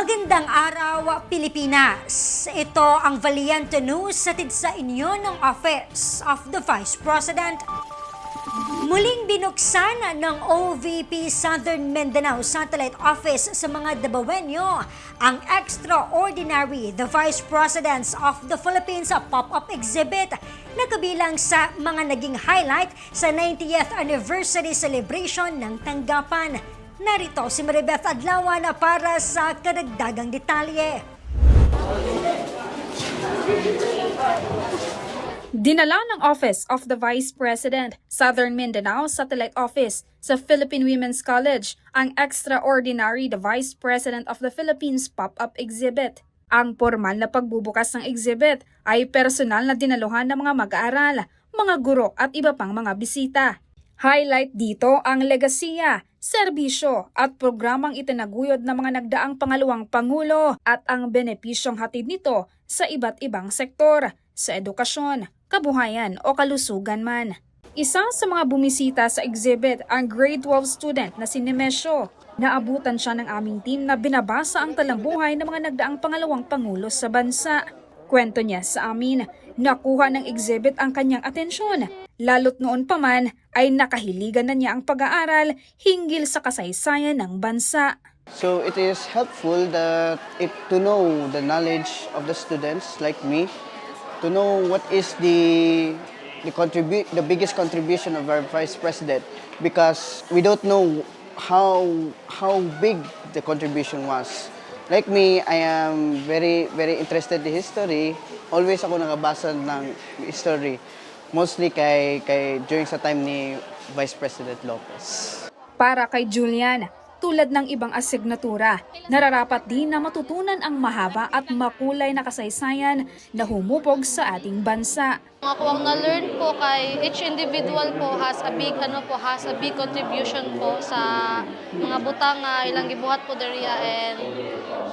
Magandang araw, Pilipinas! Ito ang Valiente News hatid sa inyo ng Office of the Vice President. Muling binuksan ng OVP Southern Mindanao Satellite Office sa mga Dabawenyo ang Extraordinary The Vice Presidents of the Philippines pop-up exhibit na kabilang sa mga naging highlight sa 90th anniversary celebration ng tanggapan. Narito si Maribeth Adlawan para sa karagdagang detalye. Dinala ng Office of the Vice President, Southern Mindanao Satellite Office sa Philippine Women's College ang Extraordinary the Vice President of the Philippines pop-up exhibit. Ang formal na pagbubukas ng exhibit ay personal na dinaluhan ng mga mag-aaral, mga guro at iba pang mga bisita. Highlight dito ang legasiya, serbisyo at programang itinaguyod ng mga nagdaang pangalawang Pangulo at ang benepisyong hatid nito sa iba't ibang sektor, sa edukasyon, kabuhayan o kalusugan man. Isa sa mga bumisita sa exhibit ang grade 12 student na si Nemesio. Naabutan siya ng aming team na binabasa ang talambuhay ng mga nagdaang pangalawang Pangulo sa bansa. Kwento niya sa amin, nakuha ng exhibit ang kanyang atensyon. Lalo't noon pa man ay nakahiligan na niya ang pag-aaral hinggil sa kasaysayan ng bansa. So it is helpful to know the knowledge of the students like me, to know what is the biggest contribution of our Vice President, because we don't know how big the contribution was. Like me, I am very interested in history. Always ako nakabasa ng history. Mostly during sa time ni Vice President Lopez. Para kay Julian, tulad ng ibang asignatura, nararapat din na matutunan ang mahaba at makulay na kasaysayan na humubog sa ating bansa. Ako ang na-learn po kay each individual po has a big contribution po sa mga butang ilang gibuhat po deriya, and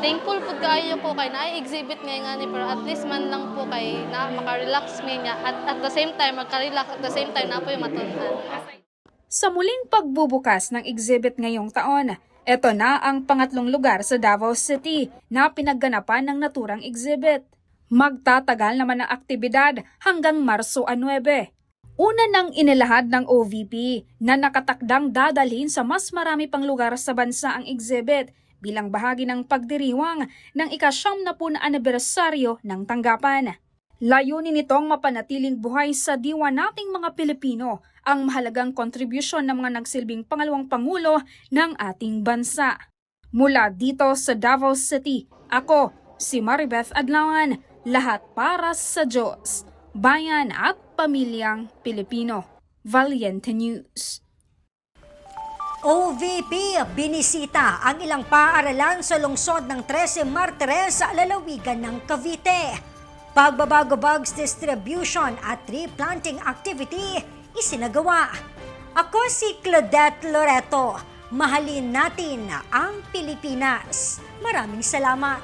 thankful po kayo po kay na-exhibit nga ni, pero at least man lang po kay na maka-relax niya at the same time magka-relax at the same time na po yung matunan. Sa muling pagbubukas ng exhibit ngayong taon, ito na ang pangatlong lugar sa Davao City na pinagganapan ng naturang exhibit. Magtatagal naman ang aktibidad hanggang Marso 9. Una nang inilahad ng OVP na nakatakdang dadalhin sa mas marami pang lugar sa bansa ang exhibit bilang bahagi ng pagdiriwang ng ika-90 na anibersaryo ng tanggapan. Layunin nitong mapanatiling buhay sa diwa nating mga Pilipino ang mahalagang kontribusyon ng mga nagsilbing pangalawang Pangulo ng ating bansa. Mula dito sa Davao City, ako si Maribeth Adlawan, lahat para sa Diyos, bayan at pamilyang Pilipino. Valiente News. OVP binisita ang ilang paaralan sa lungsod ng 13 Martires sa lalawigan ng Cavite. Pagbabago bugs distribution at tree planting activity isinagawa. Ako si Claudette Loreto. Mahalin natin ang Pilipinas. Maraming salamat.